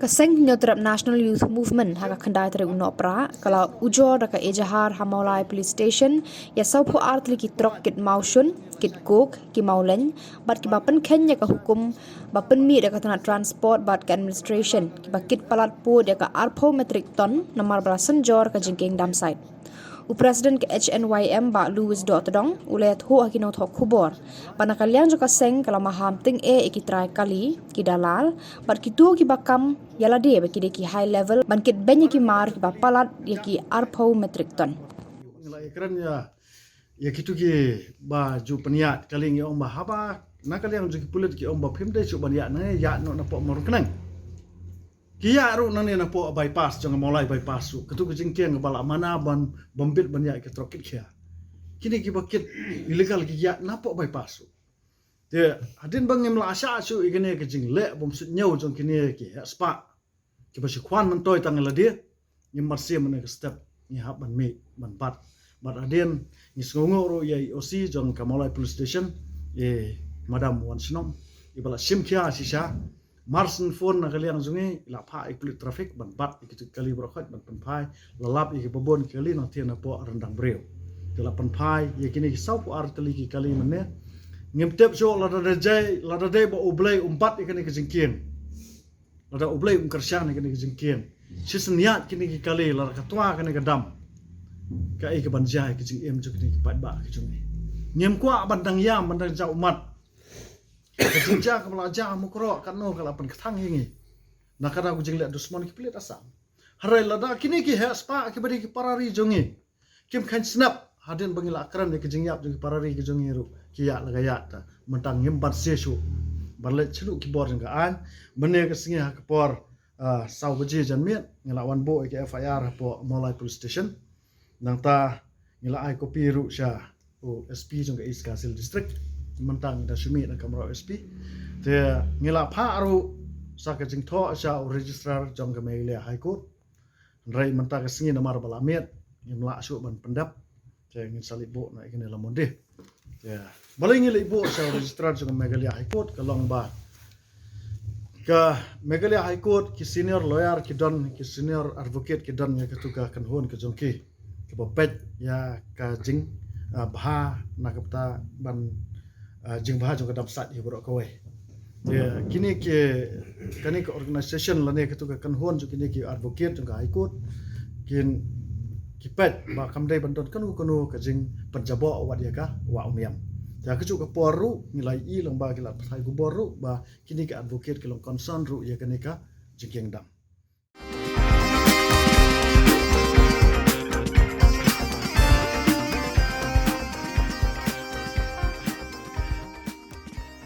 Kaseng nyotrap National Youth Movement haka khandai tare unopra kala ujor daka ejahar Hamaulai Police Station ya saupu artli ki trok kit maushun kit kok ki maulen bat ki bapen kenya ka hukum bapen mi daka tanah transport bat ka administration ki bakit palat po daka arpo metric ton namar belasan jor ka jengking dam site. Upresiden ke HNYM ba Louis Dotodong ulayat ho akino thok khubor panakalian joka seng kala maham ting iki try kali ki dalal bat kitu ki bakam yala de ba ki high level ban kit benya ki mar ki bapalat ki arpo metric ton ngelai keren ya kitu ki ba ju peniat kali ngi om ba haba na kali yang ju pulit ki om ba phimde chu ban ya na ya no na po mor kenang kia ru nani na po bypass jangan mulai bypass su ketu kejengkeng bala mana ban bombit banyak ke trokit kia kini ki bakit illegal ki ya na po bypass su te hadin bang ngem la asha su igene kejeng le bom sut nyau jong kini ki spa ki ba kwan man toy tang la dia nyem marsia man ke step ni hab ban me ban pat bat hadin ni sngongo ro ya osi jong Kamolai Police Station madam wan sinom ibala sim kia sisa Marsen phone na kalian zungi la pha iklit traffic ban bat ikit kali brokat ban penpai lalap ik babon kali na tiana po rendang breu tela penpai ye kini ki sau po arteli ki kali mane ngem tep so la da de ba oblay umpat ikani ki jingkien la da oblay kersyang ikani ki jingkien sisniat kini ki kali la katwa kani ka dam ka ik ban jai ki jing em juk ni ki pat ba ki jungi ngem kwa bandang yam bandang ja umat kejinja kepala jam mukro kano kalau pen ketang ini nak kena kucing lihat dusman ki pelit asam harai lada kini ki spa ki beri ki parari jongi kim kan snap hadin bangila akran ki kejing yap jongi parari ki jongi ru ki ya lagaya ta mentang ngimbat sesu barlet chelu ki bor jengka an bene ke singi ha por sau beji janmiet ngelawan bo ki FIR po Mulai Police Station nang ta ngila ai kopi ru sya SP jengka East Kasil District mentang da sumi da kamera SP te ngila pha ru sa ka jing tho sa registrar jong ka melia high court rai mentang ka singi namar balamet ngimla su ban pendap te ngin salibo na ikene lamonde te baling ngila ibu sa registrar jong melia high court ka long ba ka melia high court ki senior lawyer ki don ki senior advocate ki don ya ketuga kan hon ka jong ki bopet ya ka jing bha na kapta ban jing bah jong kadam sat ibro kowe ya kini ke kani ke organisation lane ke tu kan hon ju kini ke advocate jong high court kin kipet ba kamdai bandot kanu ke jing penjabo awat ya ka wa umiam ya ke ju ke poru nilai i long ba kila thai gu boru ba kini ke advocate ke long concern ru ya kani ka jing dam